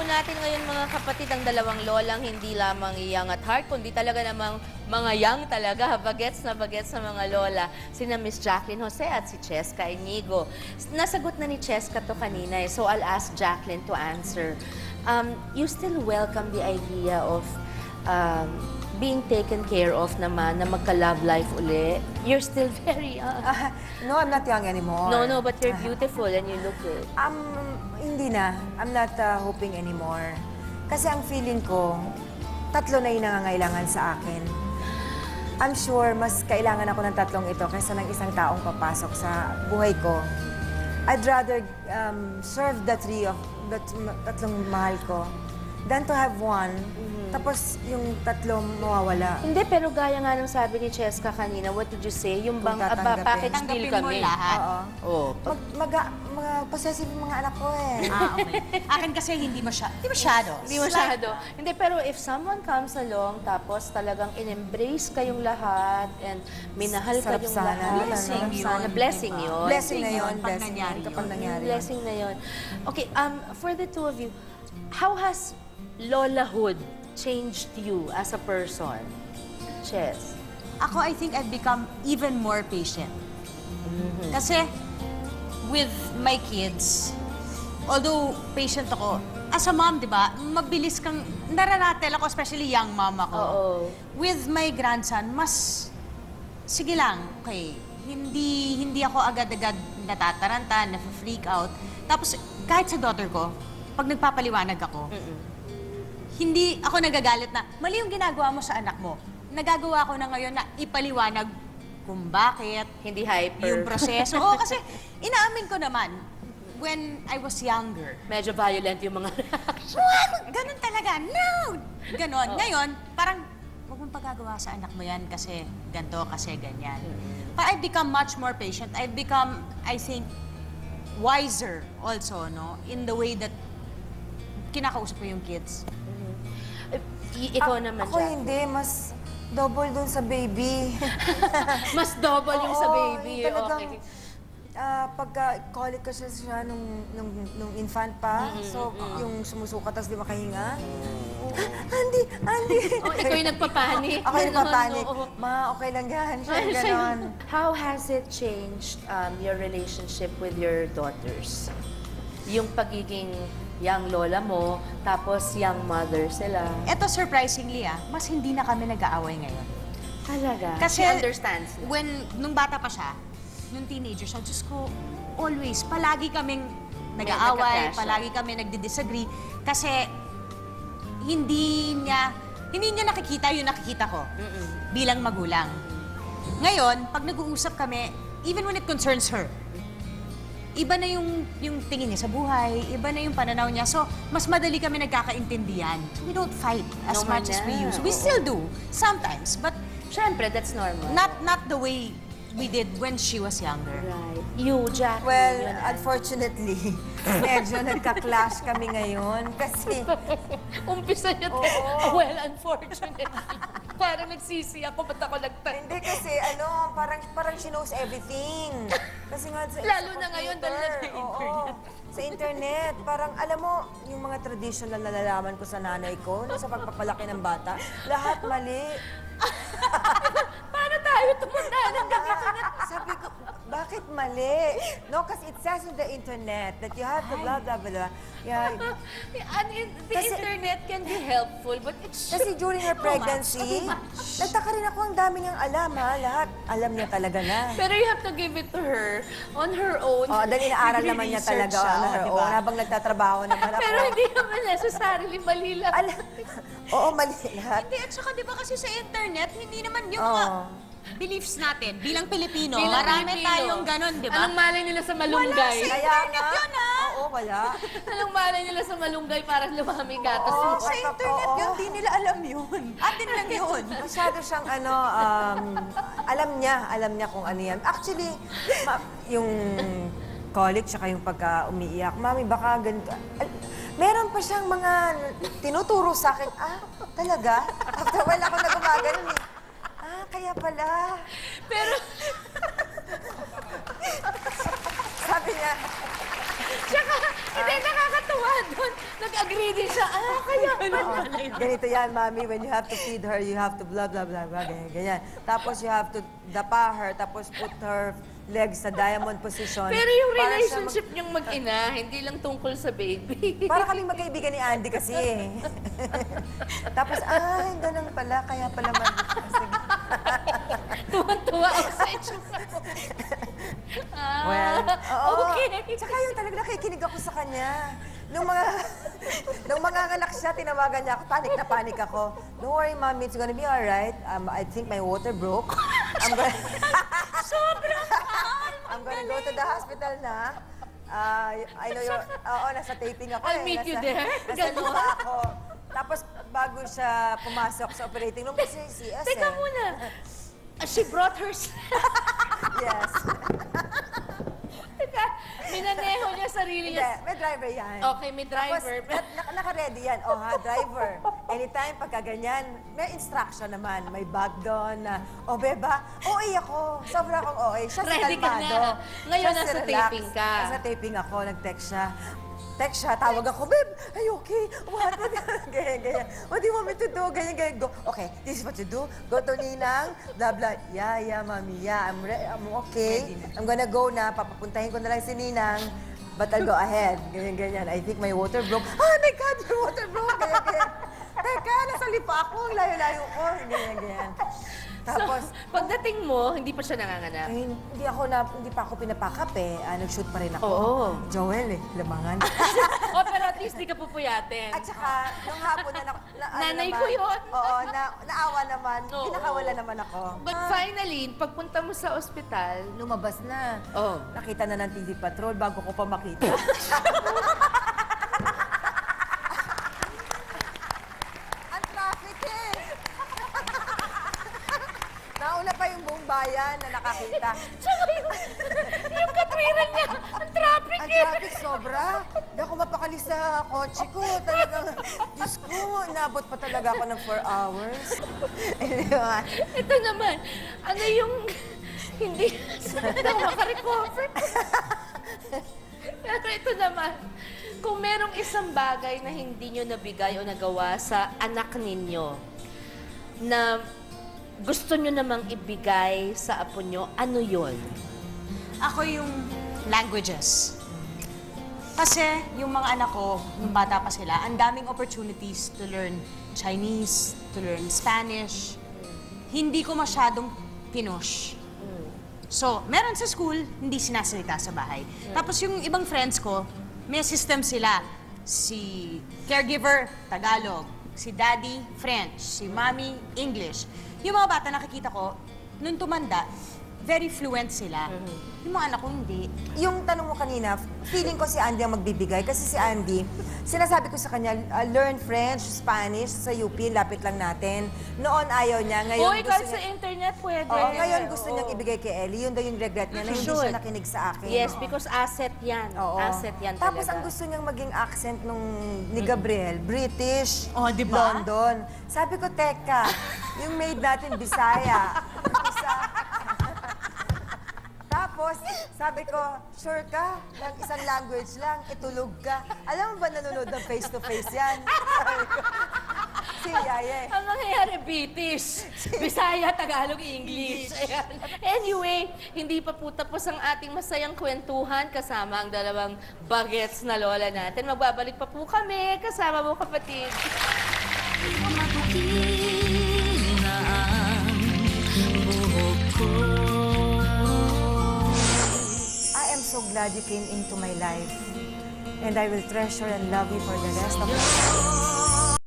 natin ngayon mga kapatid ang dalawang lolang hindi lamang young at heart, kundi talaga namang mga young talaga, bagets na mga lola. Sina Miss Jacqueline Jose at si Cheska Inigo. Nasagot na ni Cheska to kanina so I'll ask Jacqueline to answer. You still welcome the idea of being taken care of naman, na magka-love life uli? You're still very young. No, I'm not young anymore. No, but you're beautiful and you look good. Hindi na. I'm not hoping anymore. Kasi ang feeling ko, tatlo na yung nangangailangan sa akin. I'm sure mas kailangan ako ng tatlong ito kaysa ng isang taong papasok sa buhay ko. I'd rather serve the tatlong mahal ko than to have one, tapos yung tatlo mawawala. Hindi, pero gaya nga ng sabi ni Cheska kanina, what did you say? Yung bang package deal kami. Lahat. Oo. Possessive yung mga anak ko eh. Okay. Akin kasi hindi masyado. Hindi masyado. Hindi, pero if someone comes along, tapos talagang in-embrace kayong lahat, and minahal Sarap kayong sana. lahat. Blessing sarap yun, sana. Blessing diba? yun. Blessing na yun. Pag Blessing nangyari kapag yun. nangyari yun. Blessing na yun. Okay, for the two of you, how has lolahood changed you as a person? Ches. Ako, I think I've become even more patient. Kasi, with my kids, although patient ako, as a mom, di ba, mabilis kang, nararatel ako, especially young mom ako. Oo. With my grandson, mas, sige lang, okay, hindi ako agad-agad natataranta, na-freak out. Tapos, kahit sa daughter ko, pag nagpapaliwanag ako, hindi ako nagagalit na, mali yung ginagawa mo sa anak mo. Nagagawa ko na ngayon na ipaliwanag kung bakit, Hindi hyper. yung proseso. Oo, kasi inaamin ko naman, when I was younger, Medyo violent yung mga reaction. ganun talaga, no! Ganon. Ngayon, parang, huwag mong pagagawa sa anak mo yan kasi ganito, kasi ganyan. But I've become much more patient. I've become, I think, wiser also, no? In the way that kinakausap ko yung kids. Ikaw naman, Ako Jack. hindi, mas double dun sa baby. Mas double yung sa Oo, baby. yung talagang, Okay. pagka-colic ko siya nung infant pa, so yung sumusuka tapos di makahinga. Andy! Oh, ikaw yung nagpapanik. Ako yung nagpapanik. Oo. Ma, okay lang yan. Siya Ay, yung siya ganon. yun. How has it changed your relationship with your daughters? Yung pagiging young lola mo, tapos young mother sila. Eto, surprisingly, mas hindi na kami nag-aaway ngayon. Talaga? Kasi, She understands. nung bata pa siya, nung teenager siya, Diyos ko, always, palagi kaming nag-aaway, nagka-clash, palagi kami nagdi-disagree, kasi hindi niya nakikita yung nakikita ko bilang magulang. Ngayon, pag nag-uusap kami, even when it concerns her, iba na yung tingin niya sa buhay, iba na yung pananaw niya. So, mas madali kami nagkakaintindihan. We don't fight as No more much as we na. used. We still do, sometimes, but Siyempre, that's normal. not the way we did when she was younger. Right. You, Jack. Well, unfortunately, medyo nagka-clash kami ngayon kasi Umpisa niya. Oo. Well, unfortunately. Parang nagsisi ako, ba't ako nagtanda? hindi kasi parang she knows everything. Kasi nga sa Lalo sa na ngayon dahil computer, nag-internet. oo. Sa internet, parang alam mo, yung mga traditional na nalalaman ko sa nanay ko, no, sa pagpapalaki ng bata, lahat mali. Paano tayo tumunta ng ganito na? Sabi ko, bakit mali? No, kasi it says on the internet that you have to blah, blah, blah. Yeah. The Kasi- internet can be helpful, but it's... Kasi during her pregnancy, nagtaka rin ako, ang dami niyang alam, ha? Lahat, alam niya talaga na. Pero you have to give it to her on her own. Oh, dahil inaaral naman niya Nagre-research talaga siya, on her diba? own, habang nagtatrabaho naman ako. Pero hindi naman necessarily mali lang. Oo, mali lahat. Hindi, at saka di ba kasi sa internet, hindi naman yung Oo. mga beliefs natin bilang Pilipino. Bilang Marami Pilipino. tayong ganun, di ba? Anong malay nila sa malunggay? Wala Kaya nga, yun, ha? oo, wala. Anong malay nila sa malunggay para lumaming gatas mo? Sa internet yun, di nila alam yun. Atin lang yun. Masyado siyang alam niya kung ano yan. Actually, yung colic tsaka yung pagka-umiiyak, Mami, baka ganito. Meron pa siyang mga tinuturo sa akin, talaga? After a while ako na gumagano eh. Kaya pala. Pero, Sabi niya, tsaka, hindi nakakatuwa doon. Nag-agree din siya ganito yan, mami, when you have to feed her, you have to blah, blah, blah, blah, ganyan, ganyan. Tapos you have to dapa her, tapos put her legs sa diamond position. Pero yung para siya relationship niyong mag-ina, hindi lang tungkol sa baby. Para kaming magkaibigan ni Andy kasi eh. Tapos, ay, ganun pala, kaya pala sige. Tuwan-tuwa ako sa itsura mo. Well, oo. Okay. Tsaka yun talaga nakikinig ako sa kanya. Nung mga anak siya, tinawagan niya ako, panik na panik ako. Don't worry, mommy, it's gonna be alright. I think my water broke. I'm gonna go to the hospital na. I know you're, nasa taping ako I'll meet you there. Nasa Ganon. lupa ako. Tapos bago siya pumasok sa operating room, kasi CS Teka muna. She brought her... Yes. Teka, minaneho niya sarili Hindi, niya. may driver yan. Okay, may driver. Tapos, naka-ready yan. O ha, driver. Anytime, pagka ganyan, may instruction naman. May bag doon na, beba, OA ako. Sobra akong OA. Siya si Ready ka kalmado. na. Ngayon, Siya si nasa relax. taping ka. Nasa taping ako, nag-text siya. Text siya, tawag ako, babe, are you okay? What? Ganyan, ganyan. What do you want me to do? Ganyan, ganyan. Go. Okay, this is what you do. Go to Ninang, blah, blah. Yeah, mommy, yeah, I'm okay. I'm gonna go na. Papapuntahin ko na lang si Ninang. But I'll go ahead. Ganyan, ganyan. I think my water broke. Oh my God, your water broke. Ganyan, ganyan. Teka, nasa lipa ako. Ang layo-layo ko. Ganyan, ganyan. Tapos, So, pagdating mo, hindi pa siya nanganganak. hindi pa ako pinapakap eh. Nag-shoot pa rin ako. Oo. Joel eh, lamangan. Pero at least di ka pupuyatin. At saka, nung hapon na, Nanay naman, ko yun. Oo, naawa naman. Oo. Pinakawala naman ako. But finally, pagpunta mo sa ospital, Lumabas na. oh, Nakita na ng TV Patrol bago ko pa makita. Ang traffic eh! Nauna pa yung buong bayan na nakakita. tsaka yung katwiran niya, ang traffic Ang eh. traffic sobra. Hindi ako mapakali sa kotse ko. Talagang, Diyos ko, inabot pa talaga ako ng 4 hours. Anyway, Ito naman, ano yung hindi na makarecover. Pero ito naman, kung merong isang bagay na hindi nyo nabigay o nagawa sa anak ninyo na gusto nyo namang ibigay sa apo nyo, ano yon? Ako yung languages. Kasi yung mga anak ko, nung bata pa sila, ang daming opportunities to learn Chinese, to learn Spanish. Hindi ko masyadong pinush. So, meron sa school, hindi sinasalita sa bahay. Tapos yung ibang friends ko, may system sila. Si caregiver, Tagalog. Si daddy, French. Si mommy, English. Yung mga bata nakikita ko, nung tumanda, very fluent sila. Yung mga anak ko, hindi. yung tanong mo kanina, feeling ko si Andy ang magbibigay. Kasi si Andy, sinasabi ko sa kanya, learn French, Spanish sa UP, lapit lang natin. Noon ayaw niya, ngayon Uy, gusto kahit sa niya... internet pwede. Oo, ngayon gusto niyang ibigay kay Ellie. Yun daw yung regret niya na hindi Should. siya nakinig sa akin. Yes, because asset yan. Oo. Asset yan Tapos talaga. ang gusto niyang maging accent ni Gabriel, British, Oh, di ba? London. Sabi ko, teka, yung maid natin, Bisaya. Tapos, sabi ko, sure ka? Lang isang language lang, itulog ka. Alam mo ba nanonood ng face-to-face yan? Sabi ko, si Yaya. Ang nangyayari, British, Bisaya, Tagalog, English. Ayan. Anyway, hindi pa po tapos ang ating masayang kwentuhan kasama ang dalawang bagets na lola natin. Magbabalik pa po kami kasama mo, kapatid. I am so glad you came into my life. And I will treasure and love you for the rest of my life.